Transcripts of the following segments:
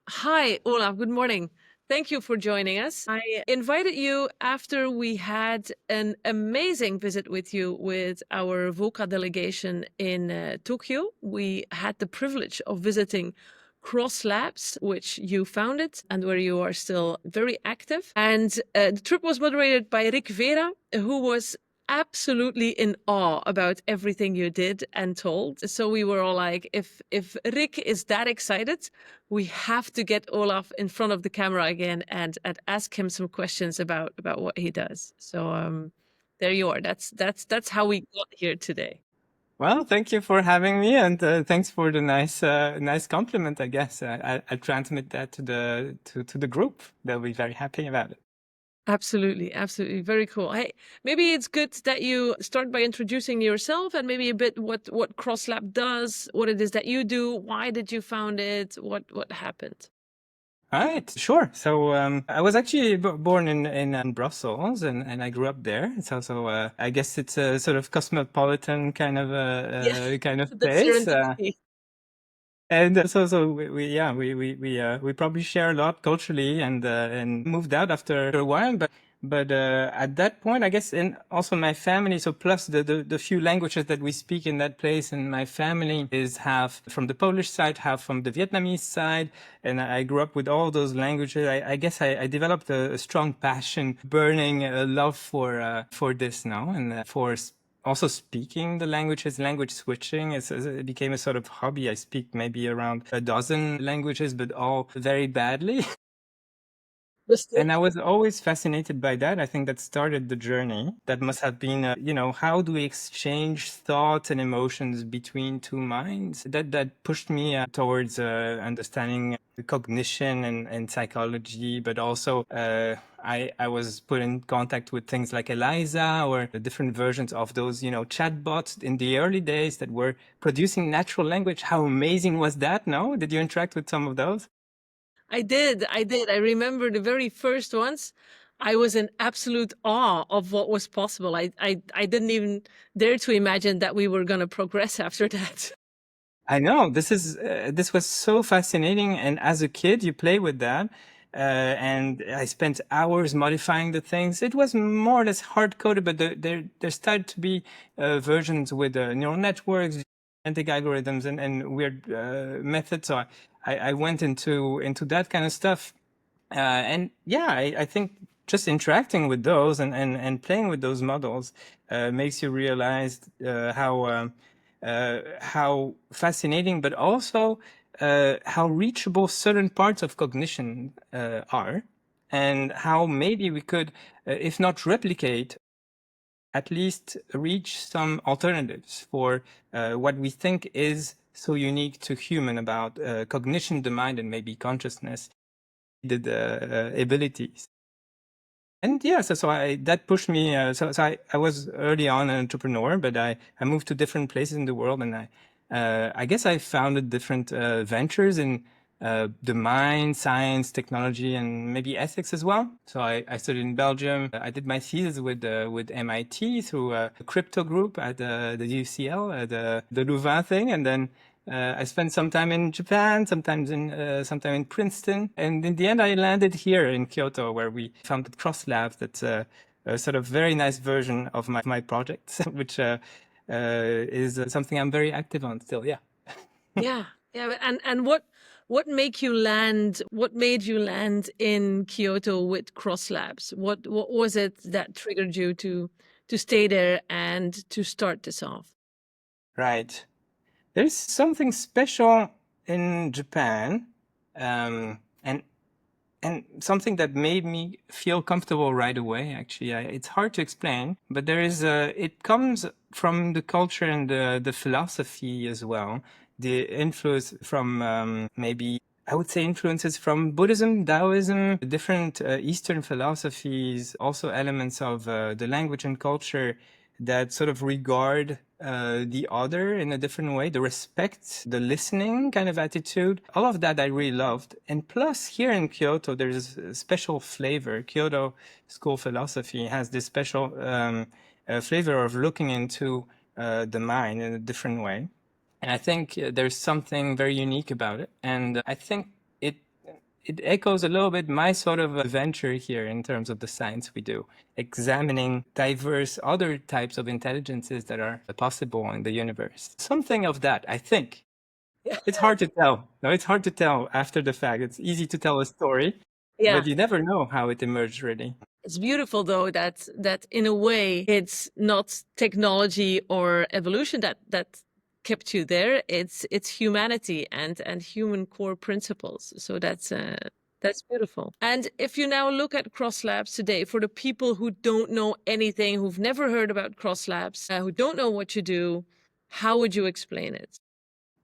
Hi, Olaf. Good morning. Thank you for joining us. I invited you after we had an amazing visit with you with our VOKA delegation in Tokyo. We had the privilege of visiting CrossLabs, which you founded and where you are still very active. And the trip was moderated by Rick Vera, who was absolutely in awe about everything you did and told. So we were all like, if Rick is that excited, we have to get Olaf in front of the camera again and ask him some questions about what he does. So there you are. That's how we got here today. Well, thank you for having me, and thanks for the nice compliment. I guess I transmit that to the group. They'll be very happy about it. Absolutely, absolutely. Very cool. Hey, maybe it's good that you start by introducing yourself and maybe a bit what CrossLab does, what it is that you do, why did you found it, what happened? All right, sure. So I was actually born in Brussels, and I grew up there. So I guess it's a sort of cosmopolitan Yeah, kind of the place. serendipity. And so we probably share a lot culturally, and moved out after a while, but at that point, I guess, and also my family, so plus the few languages that we speak in that place, and my family is half from the Polish side, half from the Vietnamese side, and I grew up with all those languages. I guess I developed a strong passion, burning love for this now, and for also speaking the languages, language switching, it became a sort of hobby. I speak maybe around a dozen languages, but all very badly. And I was always fascinated by that. I think that started the journey. That must have been, how do we exchange thoughts and emotions between two minds? That pushed me towards understanding cognition and psychology, but also I was put in contact with things like Eliza or the different versions of those, chatbots in the early days that were producing natural language. How amazing was that? No? Did you interact with some of those? I did. I did. I remember the very first ones. I was in absolute awe of what was possible. I didn't even dare to imagine that we were going to progress after that. I know this was so fascinating, and as a kid, you play with that, and I spent hours modifying the things. It was more or less hard coded, but there started to be versions with neural networks, genetic algorithms, and weird methods. So I went into that kind of stuff, and yeah, I think just interacting with those and playing with those models makes you realize how fascinating, but also how reachable certain parts of cognition are, and how maybe we could, if not replicate, at least reach some alternatives for what we think is so unique to human about cognition, the mind, and maybe consciousness, the abilities. And yeah, so that pushed me. I was early on an entrepreneur, but I moved to different places in the world, and I guess I founded different ventures in the mind, science, technology, and maybe ethics as well. So I studied in Belgium. I did my thesis with MIT through a crypto group at the UCL, the Louvain thing, and then I spent some time in Japan, sometime in Princeton, and in the end, I landed here in Kyoto, where we founded CrossLabs. That's a sort of very nice version of my project, which is something I'm very active on still. Yeah. Yeah. Yeah. And what make you land? What made you land in Kyoto with Cross Labs? What was it that triggered you to stay there and to start this off? Right. There's something special in Japan, and something that made me feel comfortable right away. Actually, it's hard to explain, but there is it comes from the culture and the philosophy as well. The influence from maybe I would say influences from Buddhism, Taoism, different Eastern philosophies, also elements of the language and culture that sort of regard the other in a different way, the respect, the listening kind of attitude. All of that I really loved. And plus, here in Kyoto, there's a special flavor. Kyoto school philosophy has this special flavor of looking into the mind in a different way. And I think there's something very unique about it. And I think it it echoes a little bit my sort of adventure here in terms of the science we do, examining diverse other types of intelligences that are possible in the universe. Something of that, I think. It's hard to tell. No, it's hard to tell after the fact. It's easy to tell a story, Yeah. but you never know how it emerged, really. It's beautiful though that in a way it's not technology or evolution that kept you there. It's humanity and human core principles. So that's beautiful. And if you now look at CrossLabs today, for the people who don't know anything, who've never heard about CrossLabs, who don't know what you do, how would you explain it?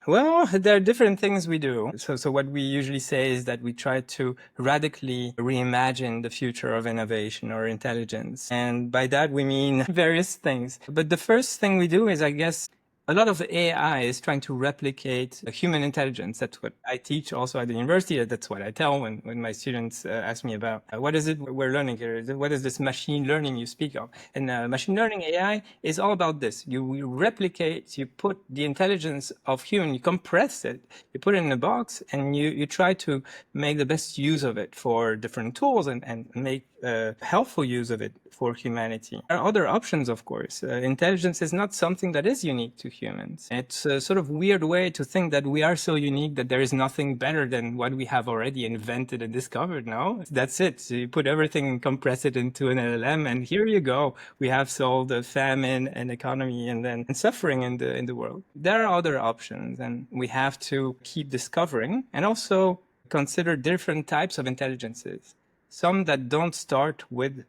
Well, there are different things we do. So what we usually say is that we try to radically reimagine the future of innovation or intelligence. And by that, we mean various things. But the first thing we do is, I guess, a lot of AI is trying to replicate human intelligence. That's what I teach also at the university. That's what I tell when my students ask me about what is it we're learning here? What is this machine learning you speak of? And machine learning AI is all about this. You replicate, you put the intelligence of human, you compress it, you put it in a box, and you try to make the best use of it for different tools and make helpful use of it for humanity. There are other options, of course. Intelligence is not something that is unique to humans. It's a sort of weird way to think that we are so unique that there is nothing better than what we have already invented and discovered. No, that's it. So you put everything and compress it into an LLM, and here you go. We have solved the famine and economy and suffering in the world. There are other options, and we have to keep discovering and also consider different types of intelligences. Some that don't start with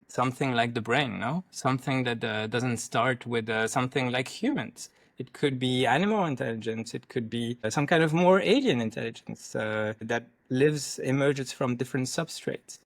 something like the brain, no? Something that doesn't start with something like humans. It could be animal intelligence. It could be some kind of more alien intelligence that emerges from different substrates.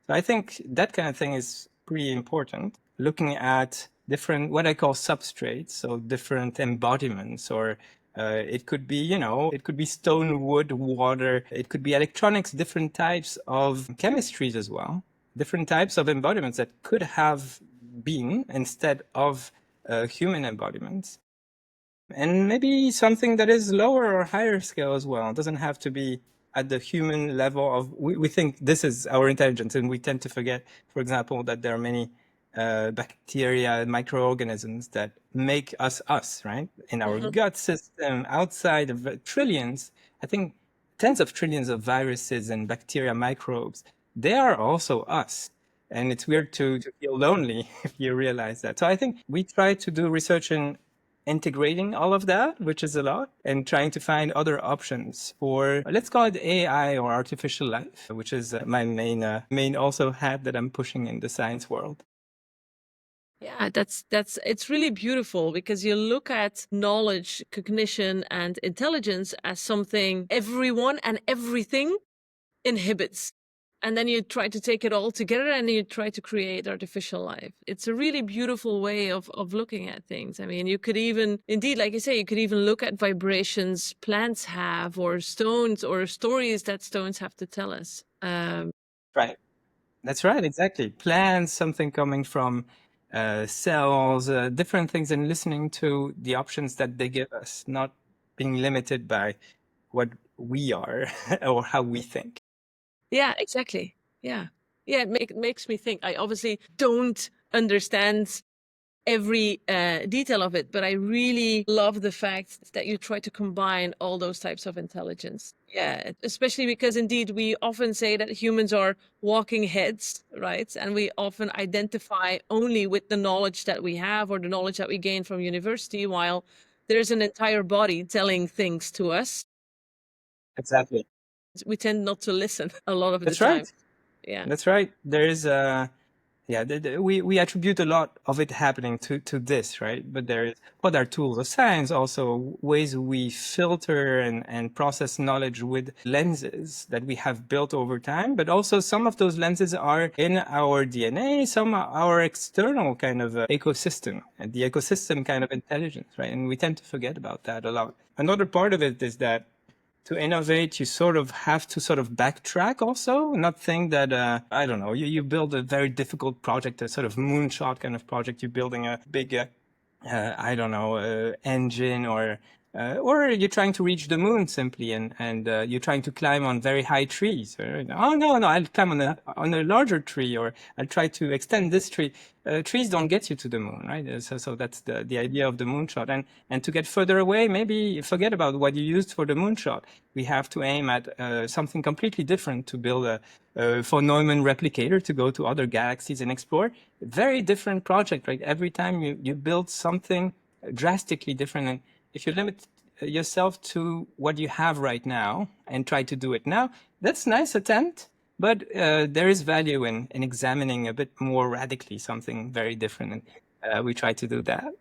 So I think that kind of thing is pretty important. Looking at different, what I call substrates, so different embodiments, or it could be, it could be stone, wood, water. It could be electronics, different types of chemistries as well, different types of embodiments that could have been instead of human embodiments. And maybe something that is lower or higher scale as well. It doesn't have to be at the human level of, we think this is our intelligence, and we tend to forget, for example, that there are many bacteria, microorganisms that make us, right? In our gut system, outside of trillions, I think tens of trillions of viruses and bacteria, microbes, they are also us. And it's weird to feel lonely if you realize that. So I think we try to do research in integrating all of that, which is a lot, and trying to find other options for, let's call it AI or artificial life, which is my main also hat that I'm pushing in the science world. Yeah, that's it's really beautiful because you look at knowledge, cognition, and intelligence as something everyone and everything inhibits. And then you try to take it all together and you try to create artificial life. It's a really beautiful way of looking at things. I mean, you could even, indeed, like you say, you could even look at vibrations plants have, or stones, or stories that stones have to tell us. Right. That's right, exactly. Plants, something coming from cells, different things, and listening to the options that they give us, not being limited by what we are or how we think. Yeah, exactly. Yeah. Yeah, it makes me think. I obviously don't understand every detail of it, but I really love the fact that you try to combine all those types of intelligence. Yeah, especially because indeed we often say that humans are walking heads, right? And we often identify only with the knowledge that we have or the knowledge that we gain from university, while there's an entire body telling things to us. Exactly. We tend not to listen a lot of the That's time. right. Yeah. That's right. There is yeah, we attribute a lot of it happening to this, right? But there is what are tools of science, also ways we filter and process knowledge with lenses that we have built over time. But also some of those lenses are in our DNA, some are our external kind of ecosystem, and the ecosystem kind of intelligence, right? And we tend to forget about that a lot. Another part of it is that to innovate, you sort of have to sort of backtrack also, not think that, I don't know, you build a very difficult project, a sort of moonshot kind of project. You're building a big, I don't know, engine or Or you're trying to reach the moon simply, and you're trying to climb on very high trees. Oh no, I'll climb on a larger tree, or I'll try to extend this tree. Trees don't get you to the moon, right? So that's the idea of the moonshot. And to get further away, maybe forget about what you used for the moonshot. We have to aim at something completely different to build a von Neumann replicator to go to other galaxies and explore. Very different project, right? Every time you build something drastically different, and if you limit yourself to what you have right now and try to do it now, that's a nice attempt, but there is value in examining a bit more radically something very different, and we try to do that.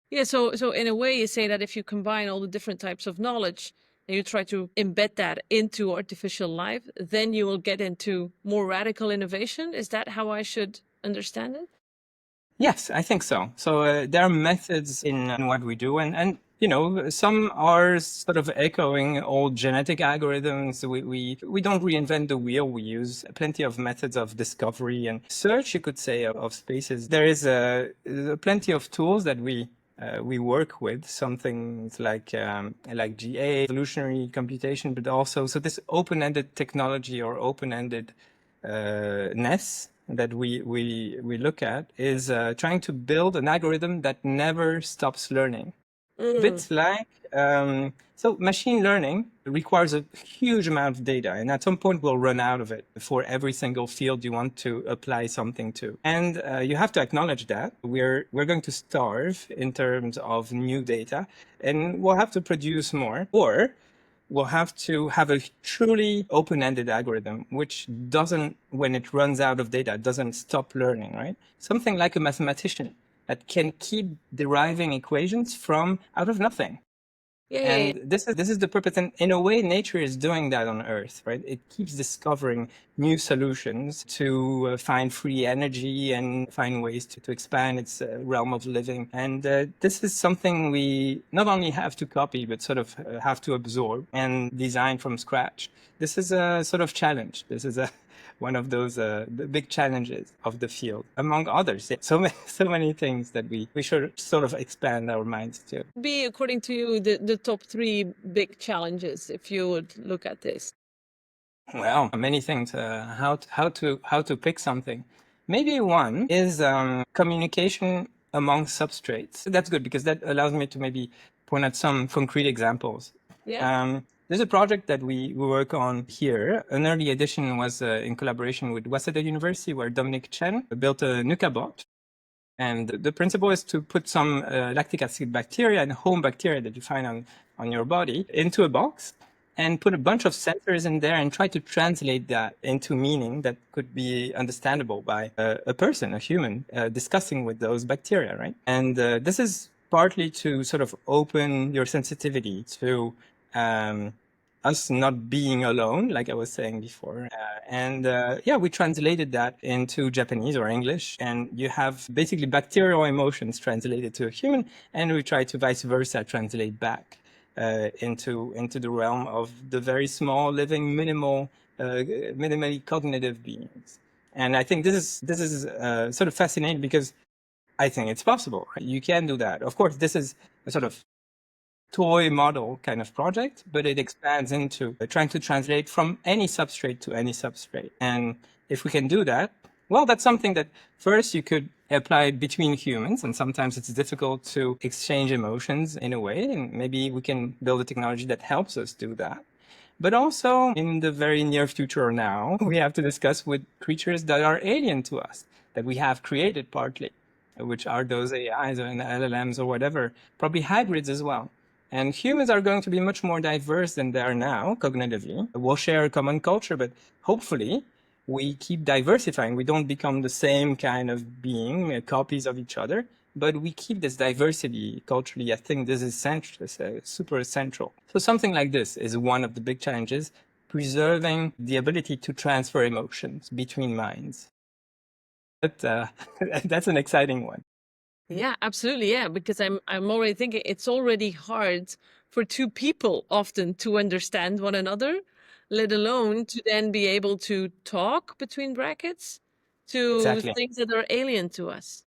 Yeah, so in a way, you say that if you combine all the different types of knowledge and you try to embed that into artificial life, then you will get into more radical innovation. Is that how I should understand it? Yes, I think so. So there are methods in what we do, and you know, some are sort of echoing old genetic algorithms. We don't reinvent the wheel. We use plenty of methods of discovery and search, you could say, of spaces. There is plenty of tools that we work with, some things like GA, evolutionary computation, but also so this open-ended technology or open-ended ness that we look at is trying to build an algorithm that never stops learning. Bits like so machine learning requires a huge amount of data, and at some point we'll run out of it for every single field you want to apply something to. And you have to acknowledge that we're going to starve in terms of new data, and we'll have to produce more, or we'll have to have a truly open-ended algorithm, which doesn't, when it runs out of data, doesn't stop learning, right? Something like a mathematician that can keep deriving equations from out of nothing. Yeah. And this is the purpose. And in a way, nature is doing that on Earth, right? It keeps discovering new solutions to find free energy and find ways to expand its realm of living. And this is something we not only have to copy, but sort of have to absorb and design from scratch. This is a sort of challenge. This is a one of those big challenges of the field, among others. So many things that we should sort of expand our minds to. Be, according to you, the top three big challenges, if you would look at this? Well, many things. How to pick something. Maybe one is communication among substrates. That's good because that allows me to maybe point at some concrete examples. Yeah. There's a project that we work on here. An early edition was in collaboration with Waseda University, where Dominic Chen built a NuCA-bot. And the principle is to put some lactic acid bacteria and home bacteria that you find on your body into a box and put a bunch of sensors in there and try to translate that into meaning that could be understandable by a person, a human, discussing with those bacteria, right? And this is partly to sort of open your sensitivity to us not being alone, like I was saying before. Yeah, we translated that into Japanese or English, and you have basically bacterial emotions translated to a human, and we try to vice versa translate back into the realm of the very small, living, minimally cognitive beings. And I think this is sort of fascinating because I think it's possible. Right? You can do that. Of course, this is a sort of toy model kind of project, but it expands into trying to translate from any substrate to any substrate. And if we can do that, well, that's something that first you could apply between humans, and sometimes it's difficult to exchange emotions in a way, and maybe we can build a technology that helps us do that. But also in the very near future now, we have to discuss with creatures that are alien to us, that we have created partly, which are those AIs or LLMs or whatever, probably hybrids as well. And humans are going to be much more diverse than they are now, cognitively. We'll share a common culture, but hopefully we keep diversifying. We don't become the same kind of being, copies of each other, but we keep this diversity culturally. I think this is central, super essential. So something like this is one of the big challenges, preserving the ability to transfer emotions between minds. But that's an exciting one. Yeah, absolutely. Yeah, because I'm already thinking it's already hard for two people often to understand one another, let alone to then be able to talk between brackets to Exactly. things that are alien to us.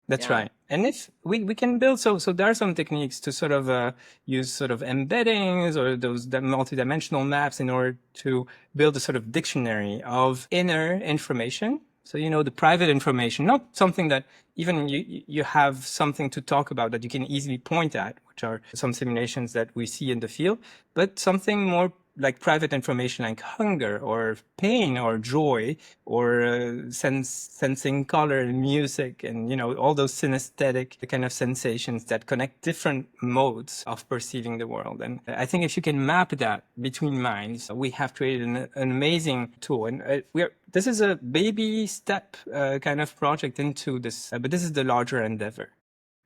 That's Yeah. right. And if we can build, so there are some techniques to sort of use sort of embeddings or those multidimensional maps in order to build a sort of dictionary of inner information. So, you know, the private information, not something that even you have something to talk about that you can easily point at, which are some simulations that we see in the field, but something more like private information like hunger or pain or joy or sensing color and music and, you know, all those synesthetic kind of sensations that connect different modes of perceiving the world. And I think if you can map that between minds, we have created an amazing tool. And this is a baby step kind of project into this, but this is the larger endeavor.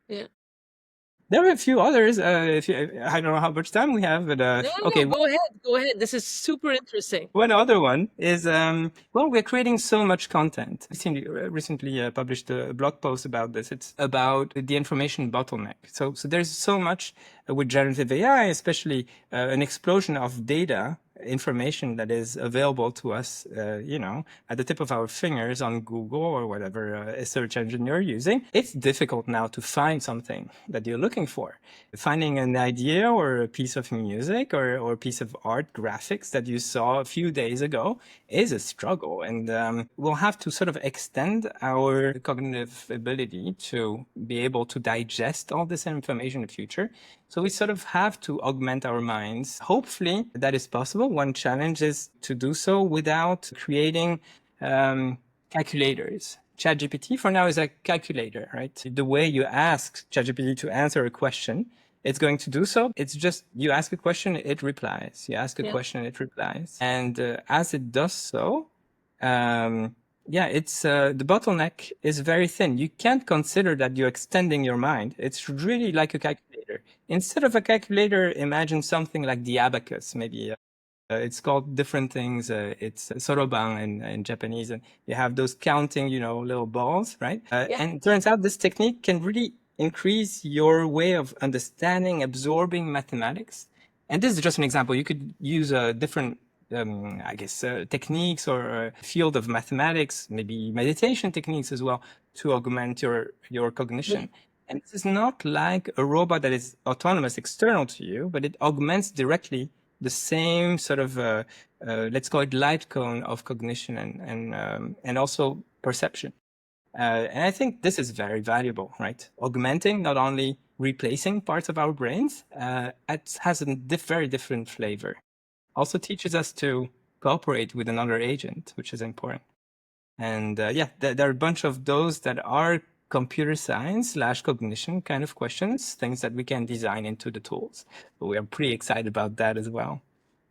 Yeah. There are a few others. I don't know how much time we have, but No, okay. go ahead. Go ahead. This is super interesting. One other one is, well, we're creating so much content. Recently published a blog post about this. It's about the information bottleneck. So there's so much with generative AI, especially an explosion of data information that is available to us, you know, at the tip of our fingers on Google or whatever search engine you're using. It's difficult now to find something that you're looking for. Finding an idea or a piece of music or a piece of art graphics that you saw a few days ago is a struggle. And we'll have to sort of extend our cognitive ability to be able to digest all this information in the future. So we sort of have to augment our minds. Hopefully that is possible. One challenge is to do so without creating calculators. ChatGPT for now is a calculator, right? The way you ask ChatGPT to answer a question, it's going to do so. It's just you ask a question, it replies. You ask a Yeah. question, it replies. And as it does so, it's the bottleneck is very thin. You can't consider that you're extending your mind. It's really like a calculator. Instead of a calculator, imagine something like the abacus, maybe. It's called different things. It's soroban in Japanese, and you have those counting, you know, little balls, right? Yeah. And it turns out this technique can really increase your way of understanding, absorbing mathematics. And this is just an example. You could use different, techniques or a field of mathematics, maybe meditation techniques as well, to augment your cognition. And this is not like a robot that is autonomous external to you, but it augments directly the same sort of, let's call it light cone of cognition and also perception. And I think this is very valuable, right? Augmenting, not only replacing parts of our brains, it has a very different flavor. Also teaches us to cooperate with another agent, which is important. And there are a bunch of those that are computer science / cognition kind of questions, things that we can design into the tools. But we are pretty excited about that as well.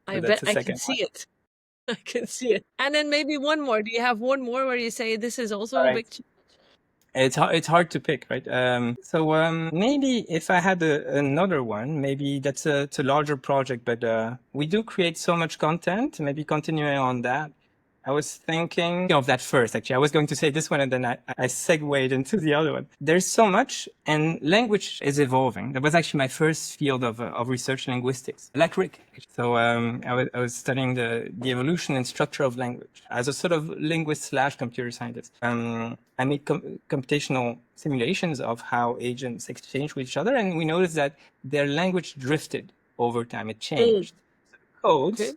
I So that's bet the I can second one. see it. I can see it. And then maybe one more. Do you have one more where you say this is All also a right. big It's hard to pick, right? Maybe if I had another one, maybe it's a larger project, but we do create so much content. Maybe continuing on that, I was thinking of that first. Actually, I was going to say this one, and then I segued into the other one. There's so much, and language is evolving. That was actually my first field of research, linguistics, like Rick. So I was studying the evolution and structure of language as a sort of linguist / computer scientist. I made computational simulations of how agents exchange with each other, and we noticed that their language drifted over time. It changed. Okay. Codes,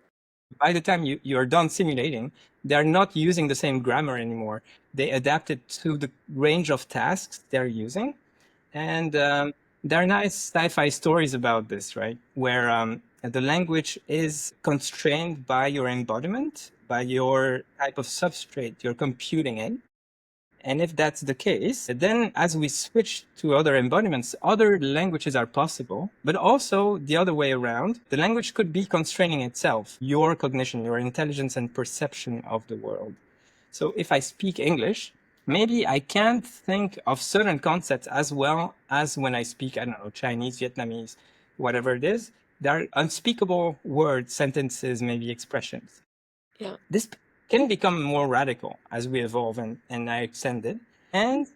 by the time you are done simulating, they're not using the same grammar anymore. They adapted to the range of tasks they're using. And there are nice sci-fi stories about this, right? Where the language is constrained by your embodiment, by your type of substrate you're computing in. And if that's the case, then as we switch to other embodiments, other languages are possible, but also the other way around. The language could be constraining itself, your cognition, your intelligence and perception of the world. So if I speak English, maybe I can't think of certain concepts as well as when I speak, I don't know, Chinese, Vietnamese, whatever it is. There are unspeakable words, sentences, maybe expressions. Yeah. This can become more radical as we evolve and I extend it. And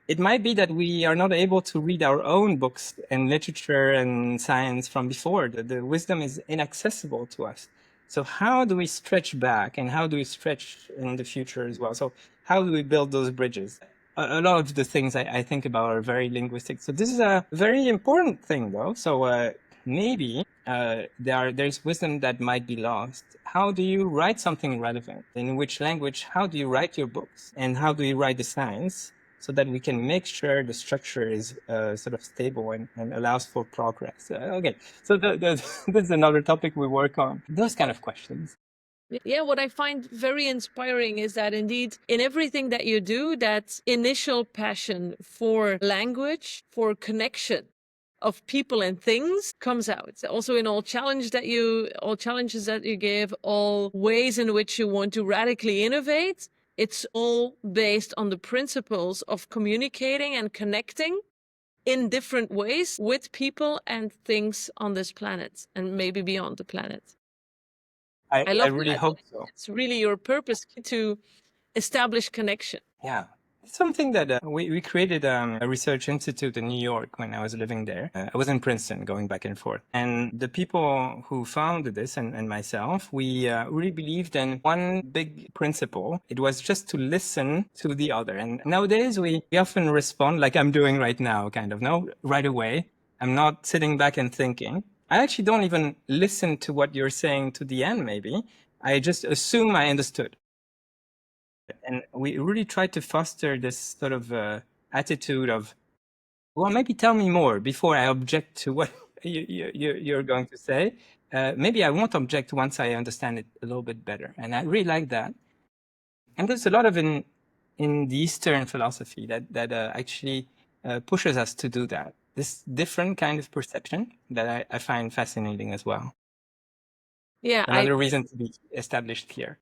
it might be that we are not able to read our own books and literature and science from before. The wisdom is inaccessible to us. So how do we stretch back and how do we stretch in the future as well? So how do we build those bridges? a lot of the things I think about are very linguistic. So this is a very important thing, though. So maybe there's wisdom that might be lost. How do you write something relevant? In which language? How do you write your books? And how do you write the science so that we can make sure the structure is sort of stable and allows for progress? Okay, so this is another topic we work on. Those kind of questions. Yeah, what I find very inspiring is that indeed in everything that you do, that initial passion for language, for connection of people and things comes out. Also in all challenges that you give, all ways in which you want to radically innovate, it's all based on the principles of communicating and connecting in different ways with people and things on this planet and maybe beyond the planet. I I love really that. hope so. It's really your purpose to establish connection. Yeah. It's something that we created a research institute in New York when I was living there. I was in Princeton going back and forth. And the people who founded this and myself, we really believed in one big principle. It was just to listen to the other. And nowadays we often respond like I'm doing right now, kind of, no, right away. I'm not sitting back and thinking. I actually don't even listen to what you're saying to the end, maybe. I just assume I understood. And we really try to foster this sort of attitude of, well, maybe tell me more before I object to what you're going to say. Maybe I won't object once I understand it a little bit better. And I really like that. And there's a lot of in the Eastern philosophy that actually pushes us to do that. This different kind of perception that I find fascinating as well. Yeah, Another reason to be established here.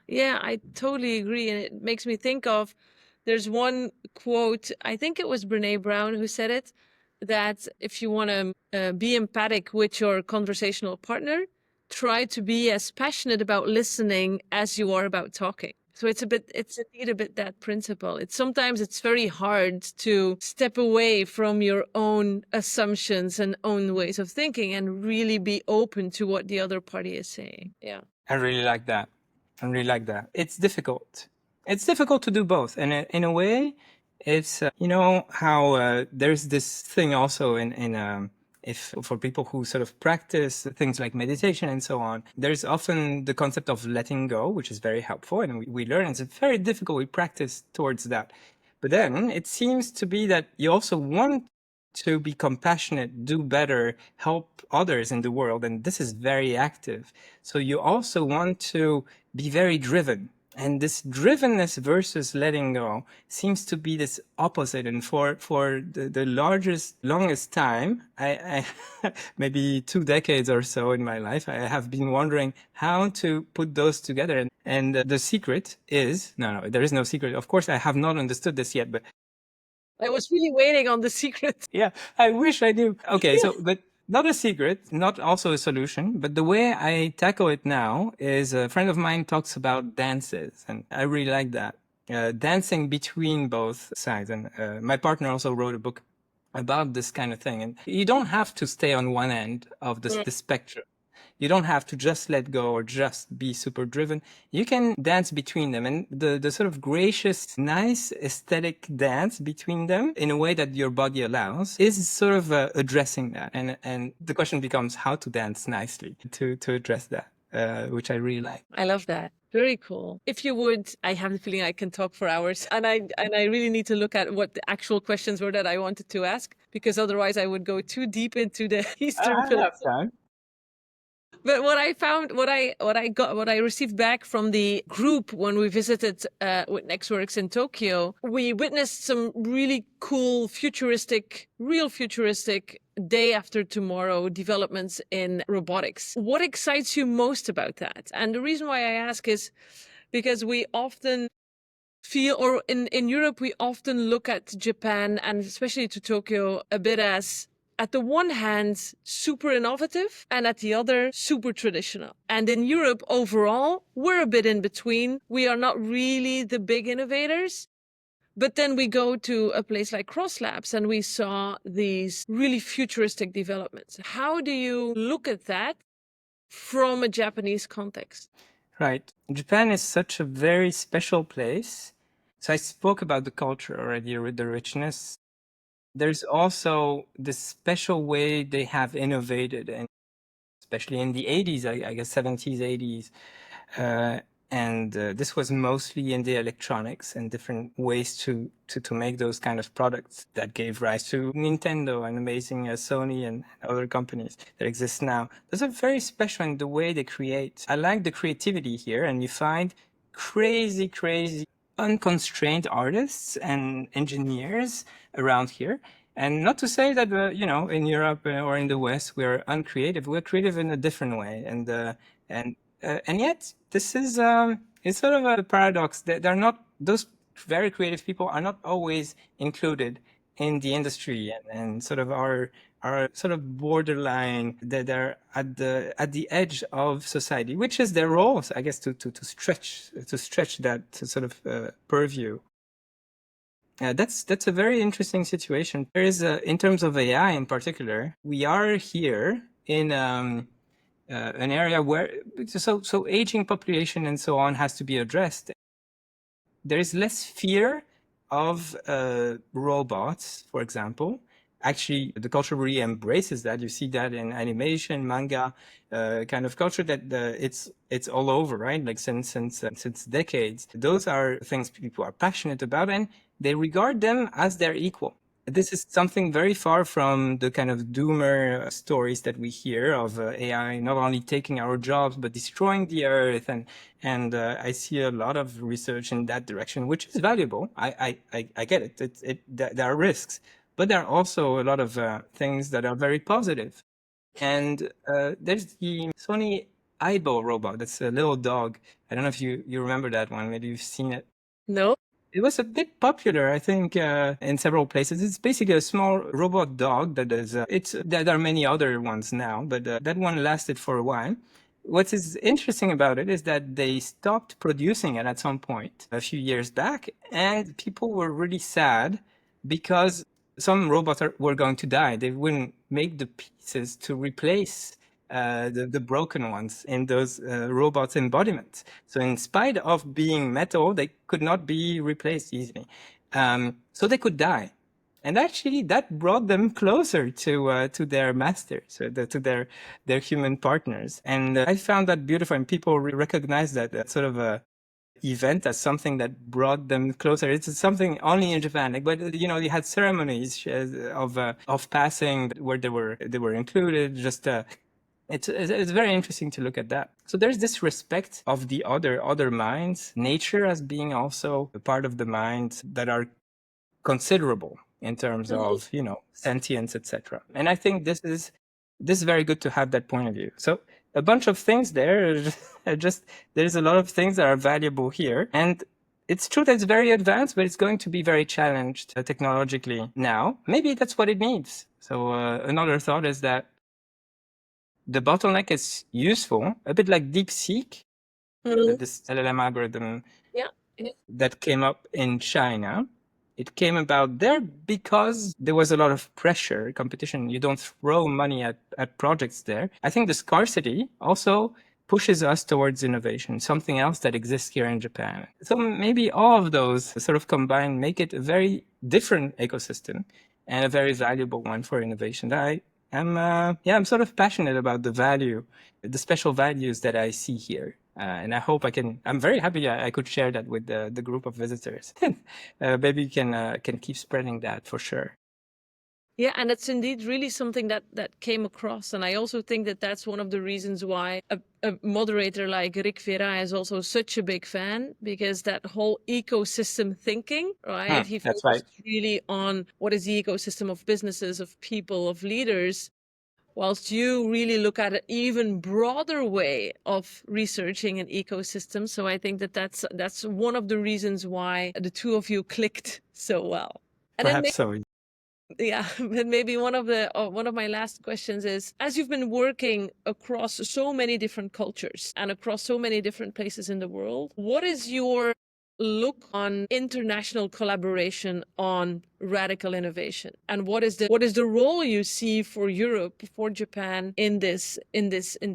yeah, I totally agree. And it makes me think of, there's one quote, I think it was Brene Brown who said it, that if you want to be empathic with your conversational partner, try to be as passionate about listening as you are about talking. So it's indeed a bit that principle. Sometimes it's very hard to step away from your own assumptions and own ways of thinking and really be open to what the other party is saying. Yeah. I really like that. I really like that. It's difficult. It's difficult to do both. And in a way, it's, you know, how there's this thing also if for people who sort of practice things like meditation and so on, there's often the concept of letting go, which is very helpful. And we learn, it's very difficult. We practice towards that. But then it seems to be that you also want to be compassionate, do better, help others in the world. And this is very active. So you also want to be very driven. And this drivenness versus letting go seems to be this opposite. And for the longest time, I maybe 2 decades or so in my life, I have been wondering how to put those together. And the secret is, no, there is no secret. Of course, I have not understood this yet, but I was really waiting on the secret. yeah, I wish I knew. Okay, so, but not a secret, not also a solution, but the way I tackle it now is a friend of mine talks about dances, and I really like that. Dancing between both sides. And my partner also wrote a book about this kind of thing. And you don't have to stay on one end of the spectrum. You don't have to just let go or just be super driven. You can dance between them, and the sort of gracious, nice aesthetic dance between them in a way that your body allows is sort of addressing that. And the question becomes how to dance nicely to address that, which I really like. I love that. Very cool. If you would, I have the feeling I can talk for hours, and I really need to look at what the actual questions were that I wanted to ask, because otherwise I would go too deep into the Eastern I have philosophy. time. But what I found, what I received back from the group when we visited with nexxworks in Tokyo, we witnessed some really cool real futuristic day after tomorrow developments in robotics. What excites you most about that? And the reason why I ask is because we often feel, or in Europe, we often look at Japan and especially to Tokyo a bit as, at the one hand, super innovative, and at the other, super traditional. And in Europe overall, we're a bit in between. We are not really the big innovators. But then we go to a place like CrossLabs and we saw these really futuristic developments. How do you look at that from a Japanese context? Right. Japan is such a very special place So I spoke about the culture already, the richness. There's also this special way they have innovated, and especially in the 80s, I guess 70s, 80s. Uh, and this was mostly in the electronics and different ways to make those kind of products that gave rise to Nintendo and amazing Sony and other companies that exist now. Those are very special in the way they create. I like the creativity here, and you find crazy, unconstrained artists and engineers around here. And not to say that, in Europe or in the West, we're uncreative. We're creative in a different way. And yet, this is it's sort of a paradox that they're not, those very creative people are not always included in the industry and sort of are sort of borderline, that they're at the edge of society, which is their roles, I guess, to stretch that sort of purview. That's a very interesting situation. There is in terms of AI in particular, we are here in an area where so aging population and so on has to be addressed. There is less fear of robots, for example. Actually, the culture really embraces that. You see that in animation, manga, kind of culture that it's all over, right? Like since decades. Those are things people are passionate about, and they regard them as their equal. This is something very far from the kind of doomer stories that we hear of AI not only taking our jobs but destroying the earth, and I see a lot of research in that direction, which is valuable. I get it. There are risks, but there are also a lot of things that are very positive. And there's the Sony eyeball robot. That's a little dog. I don't know if you remember that one. Maybe you've seen it. No. It was a bit popular, I think, in several places. It's basically a small robot dog that is. There are many other ones now, but that one lasted for a while. What is interesting about it is that they stopped producing it at some point a few years back, and people were really sad because some robots were going to die. They wouldn't make the pieces to replace the broken ones in those robots' embodiments. So in spite of being metal, they could not be replaced easily. So they could die. And actually, that brought them closer to their masters, to their human partners. And I found that beautiful, and people recognize that sort of a event as something that brought them closer. It's something only in Japan, like, but you had ceremonies of passing where they were included. Just it's very interesting to look at that. So there's this respect of the other minds, nature as being also a part of the mind that are considerable in terms of sentience, etc. And I think this is very good to have that point of view. So a bunch of things there. Just there's a lot of things that are valuable here, and it's true that it's very advanced, but it's going to be very challenged technologically now. Maybe that's what it needs. So another thought is that the bottleneck is useful, a bit like DeepSeek, this LLM algorithm Yeah. that came up in China. It came about there because there was a lot of pressure, competition. You don't throw money at projects there. I think the scarcity also pushes us towards innovation, something else that exists here in Japan. So maybe all of those sort of combined make it a very different ecosystem and a very valuable one for innovation. I'm sort of passionate about the value, the special values that I see here. And I hope I'm very happy I could share that with the group of visitors. Maybe you can keep spreading that for sure. Yeah, and it's indeed really something that came across. And I also think that that's one of the reasons why a moderator like Rick Vera is also such a big fan, because that whole ecosystem thinking, right? He That's right. focused really on what is the ecosystem of businesses, of people, of leaders, whilst you really look at an even broader way of researching an ecosystem. So I think that's one of the reasons why the two of you clicked so well. And then Perhaps so. yeah, but maybe one of my last questions is, as you've been working across so many different cultures and across so many different places in the world, what is your look on international collaboration on radical innovation, and what is the role you see for Europe, for Japan in this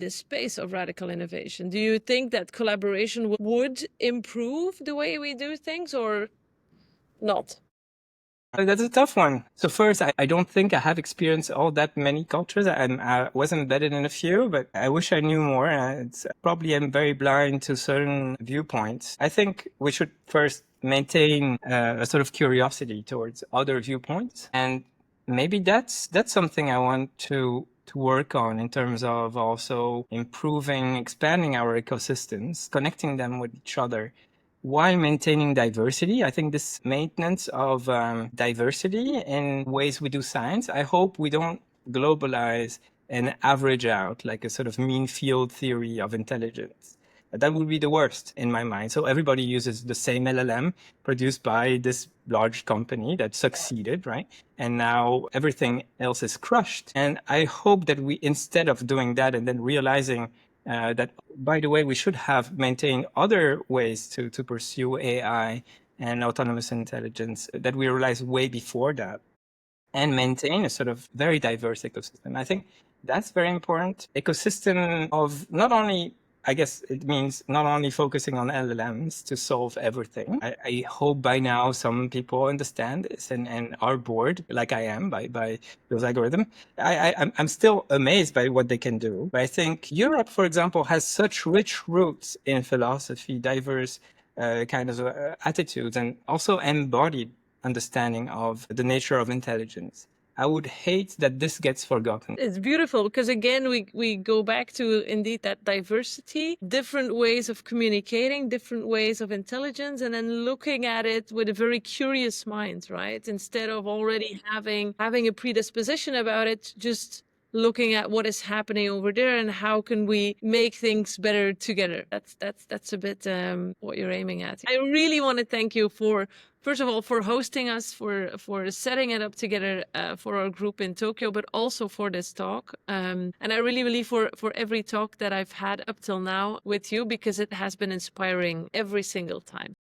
space of radical innovation? Do you think that collaboration would improve the way we do things, or not? That's a tough one. So first, I don't think I have experienced all that many cultures. I was embedded in a few, but I wish I knew more. It's probably I'm very blind to certain viewpoints. I think we should first maintain a sort of curiosity towards other viewpoints, and maybe that's something I want to work on in terms of also improving, expanding our ecosystems, connecting them with each other while maintaining diversity. I think this maintenance of diversity in ways we do science, I hope we don't globalize and average out like a sort of mean field theory of intelligence. That would be the worst in my mind. So everybody uses the same LLM produced by this large company that succeeded, right? And now everything else is crushed. And I hope that we, instead of doing that and then realizing that, by the way, we should have maintained other ways to pursue AI and autonomous intelligence that we realized way before that, and maintain a sort of very diverse ecosystem. I think that's very important. Ecosystem of not only, I guess it means not only focusing on LLMs to solve everything. I hope by now some people understand this and are bored, like I am, by those algorithms. I'm still amazed by what they can do. But I think Europe, for example, has such rich roots in philosophy, diverse kind of attitudes, and also embodied understanding of the nature of intelligence. I would hate that this gets forgotten. It's beautiful because again we go back to indeed that diversity, different ways of communicating, different ways of intelligence, and then looking at it with a very curious mind, right? Instead of already having a predisposition about it, just looking at what is happening over there and how can we make things better together. That's a bit what you're aiming at. I really want to thank you for, first of all, for hosting us, for setting it up together for our group in Tokyo, but also for this talk. And I really believe for every talk that I've had up till now with you, because it has been inspiring every single time.